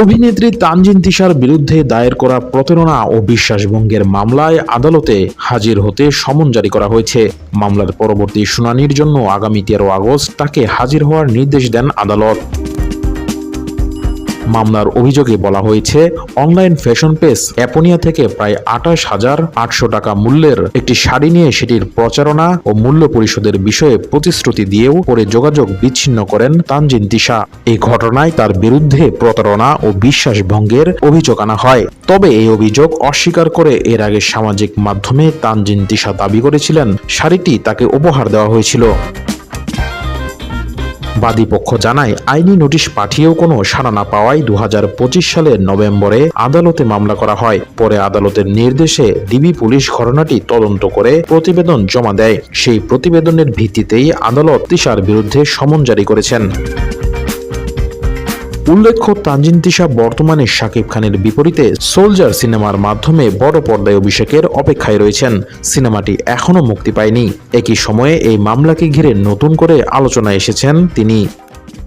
অভিনেত্রী তানজিন তিশার বিরুদ্ধে দায়ের করা প্রতারণা ও বিশ্বাসভঙ্গের মামলায় আদালতে হাজির হতে সমন জারি করা হয়েছে। মামলার পরবর্তী শুনানির জন্য আগামী 13 আগস্ট তাকে হাজির হওয়ার নির্দেশ দেন আদালত। মামলার অভিযোগে বলা হয়েছে, অনলাইন ফ্যাশন পেজ অ্যাপোনিয়া থেকে প্রায় 28,800 টাকা মূল্যের একটি শাড়ি নিয়ে সেটির প্রচারণা ও মূল্য পরিশোধের বিষয়ে প্রতিশ্রুতি দিয়েও পরে যোগাযোগ বিচ্ছিন্ন করেন তানজিন তিশা। এই ঘটনায় তার বিরুদ্ধে প্রতারণা ও বিশ্বাসভঙ্গের অভিযোগ আনা হয়। তবে এই অভিযোগ অস্বীকার করে এর আগে সামাজিক মাধ্যমে তানজিন তিশা দাবি করেছিলেন শাড়িটি তাকে উপহার দেওয়া হয়েছিল। বাদীপক্ষ জানায়, আইনি নোটিশ পাঠিয়েও কোনো সাড়া না পাওয়ায় 2025 সালের নভেম্বরে আদালতে মামলা করা হয়। পরে আদালতের নির্দেশে ডিবি পুলিশ ঘটনাটি তদন্ত করে প্রতিবেদন জমা দেয়। সেই প্রতিবেদনের ভিত্তিতেই আদালত তিশার বিরুদ্ধে সমন জারি করেছেন। উল্লেখ্য, তানজিন তিশা বর্তমানে শাকিব খানের বিপরীতে সোলজার সিনেমার মাধ্যমে বড় পর্দায় অভিষেকের অপেক্ষায় রয়েছেন। সিনেমাটি এখনও মুক্তি পায়নি। একই সময়ে এই মামলাকে ঘিরে নতুন করে আলোচনায় এসেছেন তিনি।